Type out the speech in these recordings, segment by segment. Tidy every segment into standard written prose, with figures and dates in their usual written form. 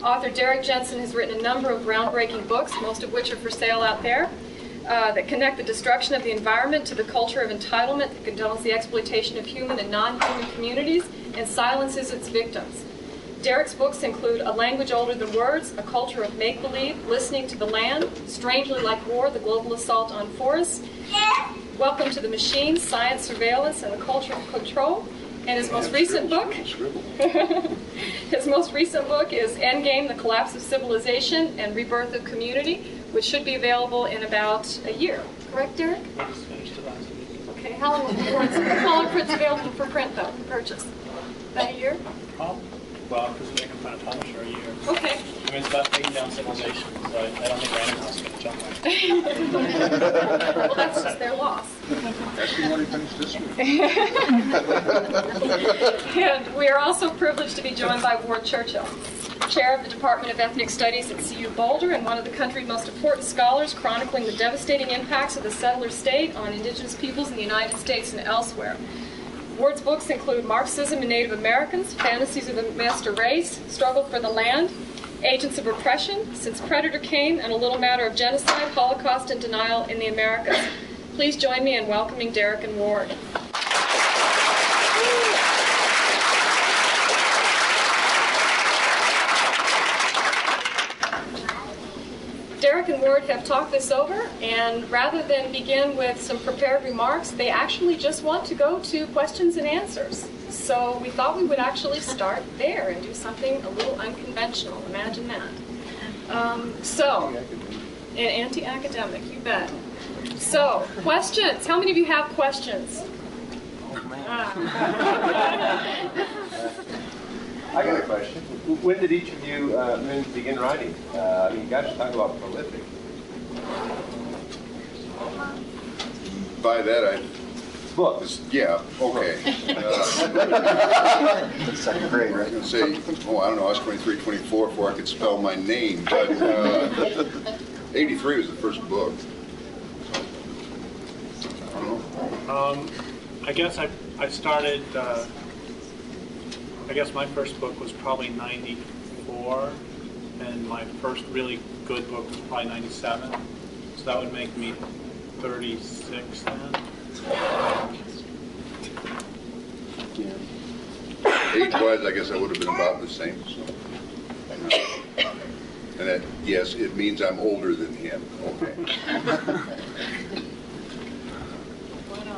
Author Derrick Jensen has written a number of groundbreaking books, most of which are for sale out there, that connect the destruction of the environment to the culture of entitlement that condones the exploitation of human and non-human communities and silences its victims. Derrick's books include A Language Older Than Words, A Culture of Make-Believe, Listening to the Land, Strangely Like War, The Global Assault on Forests, Welcome to the Machines, Science, Surveillance, and the Culture of Control. And his most recent book, is Endgame, The Collapse of Civilization and Rebirth of Community, which should be available in about a year. Correct, Derrick? I just finished it last week. Okay, how long before it's available for print, though, for purchase? About a year? Oh, well, because they can find a publisher a year. Okay. I mean, it's about taking down civilization, so I don't think Random House is going to jump on it. Well, that's just their loss. Ask me when he finished this week. And we are also privileged to be joined by Ward Churchill, Chair of the Department of Ethnic Studies at CU Boulder and one of the country's most important scholars chronicling the devastating impacts of the settler state on indigenous peoples in the United States and elsewhere. Ward's books include Marxism and Native Americans, Fantasies of the Master Race, Struggle for the Land, Agents of Oppression, Since Predator Came, and A Little Matter of Genocide, Holocaust, and Denial in the Americas. Please join me in welcoming Derrick and Ward. Derrick and Ward have talked this over, and rather than begin with some prepared remarks, they actually just want to go to questions and answers. So we thought we would actually start there and do something a little unconventional. Imagine that. And anti-academic, you bet. So, questions. How many of you have questions? I got a question. When did each of you begin writing? I mean, gosh, talk about prolific. By that, Books. yeah, okay. Second grade, I was right? going to say, I don't know, I was 23, 24 before I could spell my name, but 83 was the first book. I don't know. I guess I started, I guess my first book was probably 94, and my first really good book was probably 97. So that would make me 36 then. Age-wise, I guess I would have been about the same. So. And that, yes, it means I'm older than him. Okay.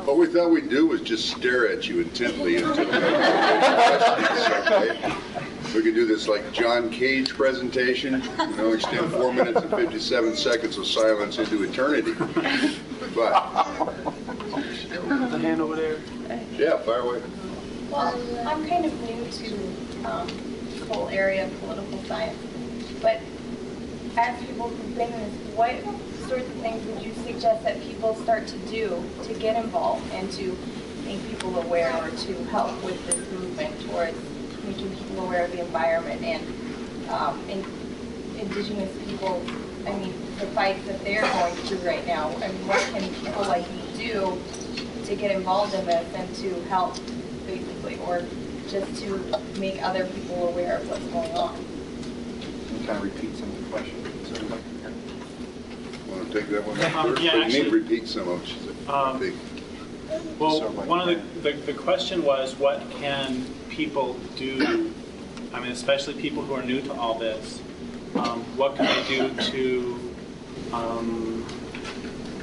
What we thought we'd do was just stare at you intently until we okay? We could do this like John Cage presentation, extend 4 minutes and 57 seconds of silence into eternity. But The hand over there. yeah, fire away. Well, I'm kind of new to the whole area of political science, but as people who've been in this, what sorts of things would you suggest that people start to do to get involved and to make people aware or to help with this movement towards making people aware of the environment and indigenous people, I mean, the fights that they're going through right now? I mean, what can people like me do to get involved in this and to help, basically, or just to make other people aware of what's going on? Can you kind of repeat some of the questions? Want to take that one first? Yeah, But you actually, need to repeat some of them. well, one of the question was, what can people do? I mean, especially people who are new to all this. What can they do to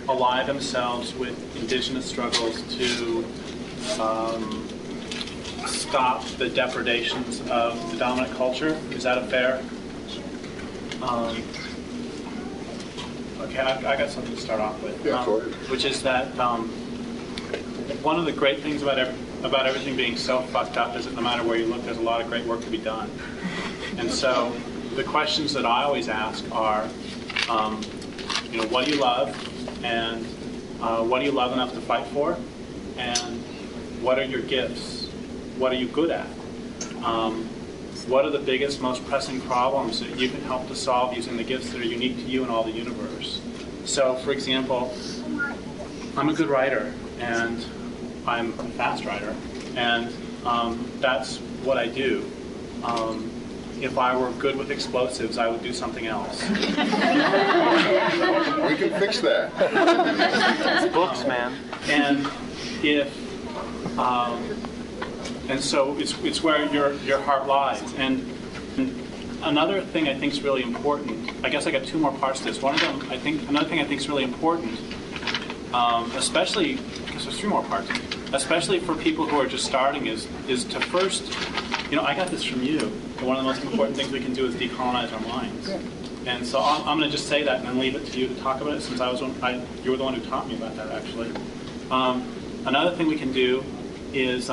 ally themselves with indigenous struggles to stop the depredations of the dominant culture? Is that a fair? Okay, I got something to start off with, Yeah, go ahead. which is that one of the great things about everything being so fucked up is that no matter where you look, there's a lot of great work to be done. And so the questions that I always ask are, what do you love, and what do you love enough to fight for, and what are your gifts? What are you good at? What are the biggest, most pressing problems that you can help to solve using the gifts that are unique to you and all the universe? So, for example, I'm a good writer, and I'm a fast writer, and that's what I do. if I were good with explosives, I would do something else. We can fix that. It's books, man. And if and so it's where your heart lies. And another thing I think is really important. I guess I got two more parts to this. One of them, another thing I think is really important, especially because there's three more parts. Especially for people who are just starting, is to first, I got this from you. One of the most important things we can do is decolonize our minds. And so I'm going to just say that and then leave it to you to talk about it, since you were the one who taught me about that, actually. Another thing we can do is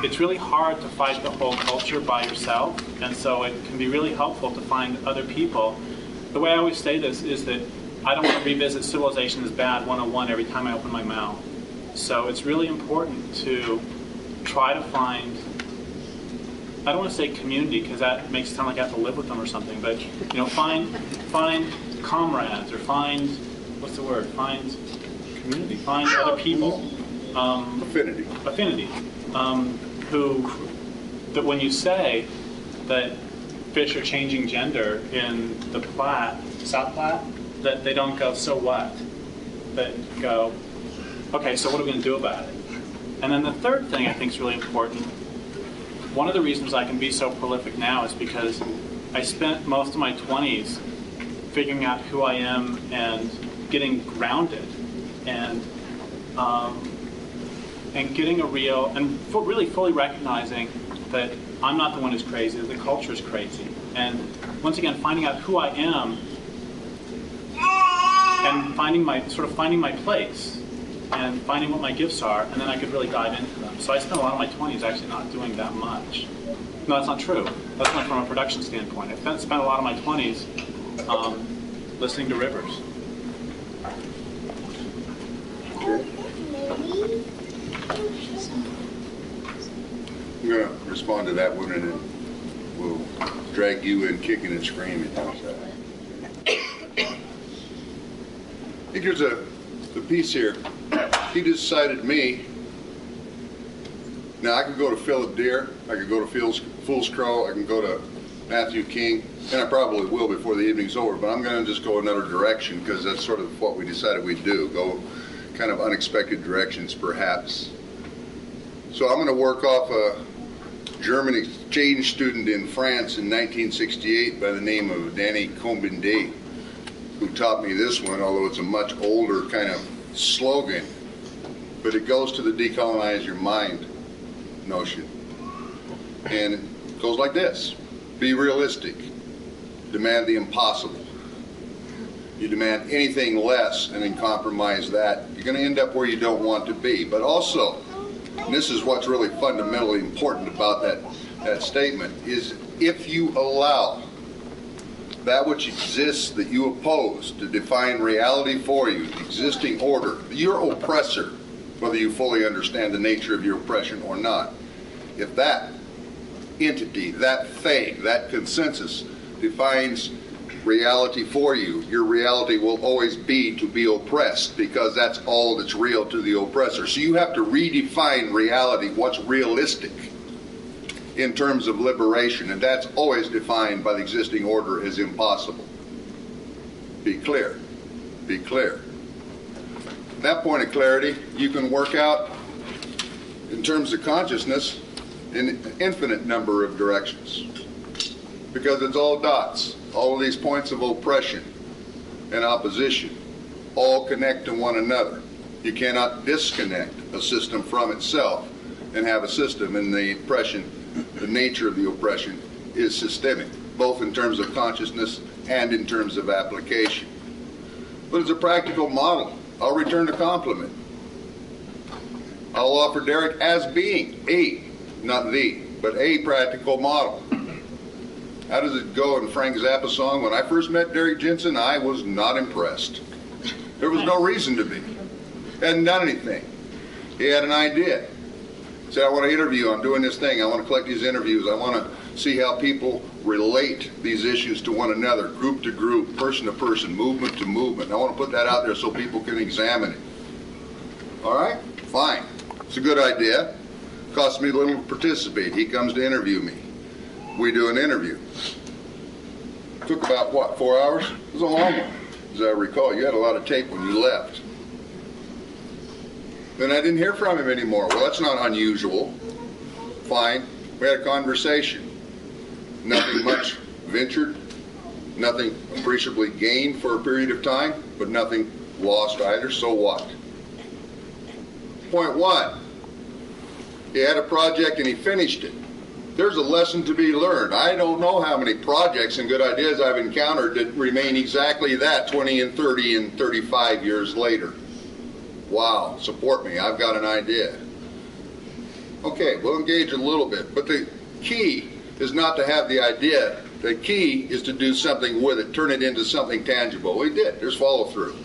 it's really hard to fight the whole culture by yourself, and so it can be really helpful to find other people. The way I always say this is that I don't want to revisit Civilization is Bad 101 every time I open my mouth. So it's really important to try to find, I don't want to say community because that makes it sound like I have to live with them or something, but find comrades, or find community, find other people. Affinity. That when you say that fish are changing gender in the South Platte, that they don't go, so what? That go, okay, so what are we going to do about it? And then the third thing I think is really important, one of the reasons I can be so prolific now is because I spent most of my 20s figuring out who I am and getting grounded and getting really fully recognizing that I'm not the one who's crazy, that the culture is crazy. And once again, finding out who I am and finding my place and finding what my gifts are, and then I could really dive into them. So I spent a lot of my 20s actually not doing that much. No, that's not true. That's not from a production standpoint. I spent a lot of my 20s listening to Rivers. I'm going to respond to that one, and then we'll drag you in kicking and screaming. I think there's a piece here. He just cited me. Now, I could go to Philip Deere, I could go to Fool's Crow, I can go to Matthew King, and I probably will before the evening's over, but I'm going to just go another direction because that's sort of what we decided we'd do, go kind of unexpected directions perhaps. So I'm going to work off a German exchange student in France in 1968 by the name of Danny Combindé, who taught me this one, although it's a much older kind of slogan, but it goes to the decolonize your mind notion. And it goes like this: be realistic, demand the impossible. You demand anything less and then compromise that, you're going to end up where you don't want to be. But also, and this is what's really fundamentally important about that statement, is if you allow that which exists that you oppose to define reality for you, the existing order, your oppressor, whether you fully understand the nature of your oppression or not, if that entity, that thing, that consensus defines reality for you, your reality will always be to be oppressed, because that's all that's real to the oppressor. So you have to redefine reality, what's realistic in terms of liberation, and that's always defined by the existing order as impossible. Be clear. Be clear. At that point of clarity, you can work out, in terms of consciousness, in an infinite number of directions, because it's all dots. All of these points of oppression and opposition all connect to one another. You cannot disconnect a system from itself and have a system, and the oppression, the nature of the oppression is systemic, both in terms of consciousness and in terms of application. But as a practical model, I'll return the compliment. I'll offer Derrick as being a, not the, but a practical model. How does it go in Frank Zappa's song? When I first met Derrick Jensen, I was not impressed. There was no reason to be. Hadn't done anything. He had an idea. He said, I want to interview, I'm doing this thing, I want to collect these interviews, I want to see how people relate these issues to one another, group to group, person to person, movement to movement. I want to put that out there so people can examine it. All right? Fine. It's a good idea. Costs me little to participate. He comes to interview me. we do an interview. Took about, what, 4 hours? It was a long one, as I recall. You had a lot of tape when you left. Then I didn't hear from him anymore. Well, that's not unusual. Fine. We had a conversation. Nothing much ventured, nothing appreciably gained for a period of time, but nothing lost either. So what? Point one, he had a project and he finished it. There's a lesson to be learned. I don't know how many projects and good ideas I've encountered that remain exactly that 20 and 30 and 35 years later. Wow, support me, I've got an idea. Okay, we'll engage a little bit, but the key is not to have the idea. The key is to do something with it, turn it into something tangible. We did, there's follow through.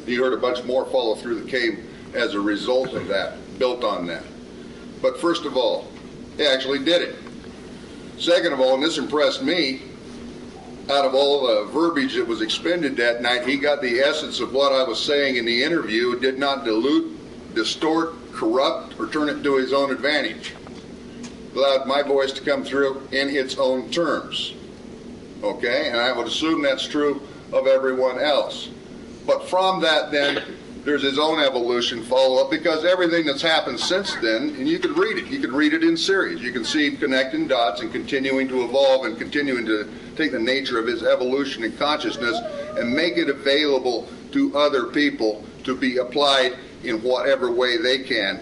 You heard a bunch more follow through that came as a result of that, built on that. But first of all, he actually did it. Second of all, and this impressed me, out of all the verbiage that was expended that night, he got the essence of what I was saying in the interview, did not dilute, distort, corrupt, or turn it to his own advantage. Allowed my voice to come through in its own terms. Okay, and I would assume that's true of everyone else. But from that then, there's his own evolution follow-up, because everything that's happened since then, and you can read it. You can read it in series. You can see him connecting dots and continuing to evolve and continuing to take the nature of his evolution and consciousness and make it available to other people to be applied in whatever way they can.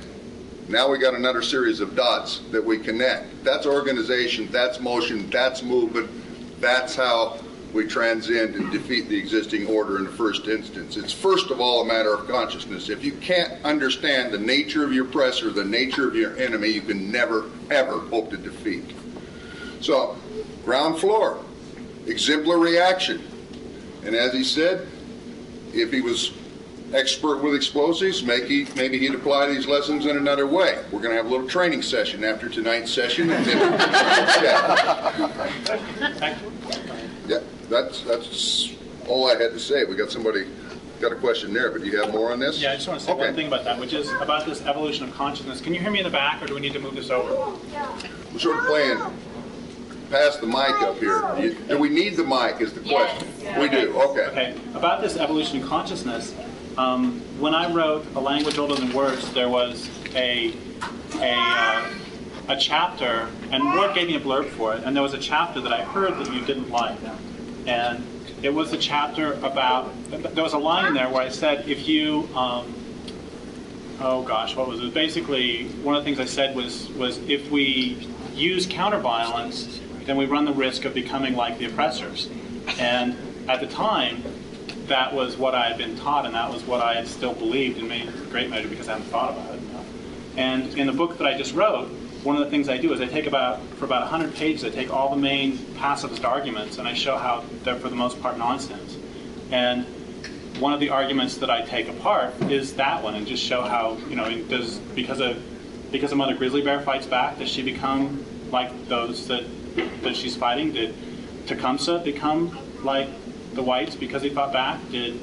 Now we got another series of dots that we connect. That's organization, that's motion, that's movement. That's how we transcend and defeat the existing order in the first instance. It's first of all a matter of consciousness. If you can't understand the nature of your oppressor, the nature of your enemy, you can never, ever hope to defeat. So, ground floor, exemplary action. And as he said, if he was expert with explosives, maybe he'd apply these lessons in another way. We're going to have a little training session after tonight's session. And then yeah, that's all I had to say. We got a question there, but do you have more on this? Yeah, I just want to say one thing about that, which is about this evolution of consciousness. Can you hear me in the back, or do we need to move this over? We're sort of playing pass the mic up here. Do we need the mic is the question. Yes. We do, okay. Okay, about this evolution of consciousness, when I wrote A Language Older Than Words, there was a chapter, and Ward gave me a blurb for it, and there was a chapter that I heard that you didn't like. And it was a chapter about, there was a line in there where I said, if you, oh gosh, what was it? Basically, one of the things I said was if we use counterviolence, then we run the risk of becoming like the oppressors. And at the time, that was what I had been taught, and that was what I had still believed in great measure because I hadn't thought about it enough. And in the book that I just wrote, one of the things I do is I take for about 100 pages, I take all the main pacifist arguments and I show how they're for the most part nonsense. And one of the arguments that I take apart is that one, and just show how, because a Mother Grizzly Bear fights back, does she become like those that she's fighting? Did Tecumseh become like the whites because he fought back? It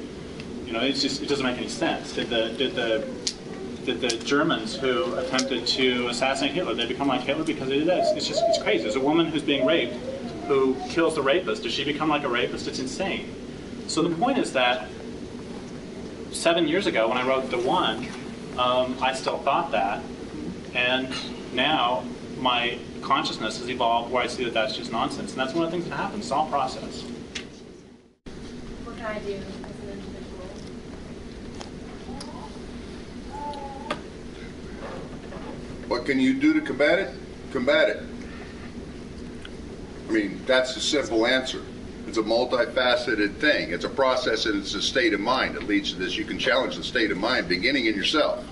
doesn't make any sense. Did the Germans who attempted to assassinate Hitler, they become like Hitler because they did that? It's crazy. There's a woman who's being raped who kills the rapist. Does she become like a rapist? It's insane. So the point is that 7 years ago when I wrote The One, I still thought that, and now my consciousness has evolved where I see that that's just nonsense. And that's one of the things that happens. It's all process. What can I do as an individual? What can you do to combat it? Combat it. I mean, that's the simple answer. It's a multifaceted thing. It's a process and it's a state of mind that leads to this. You can challenge the state of mind beginning in yourself.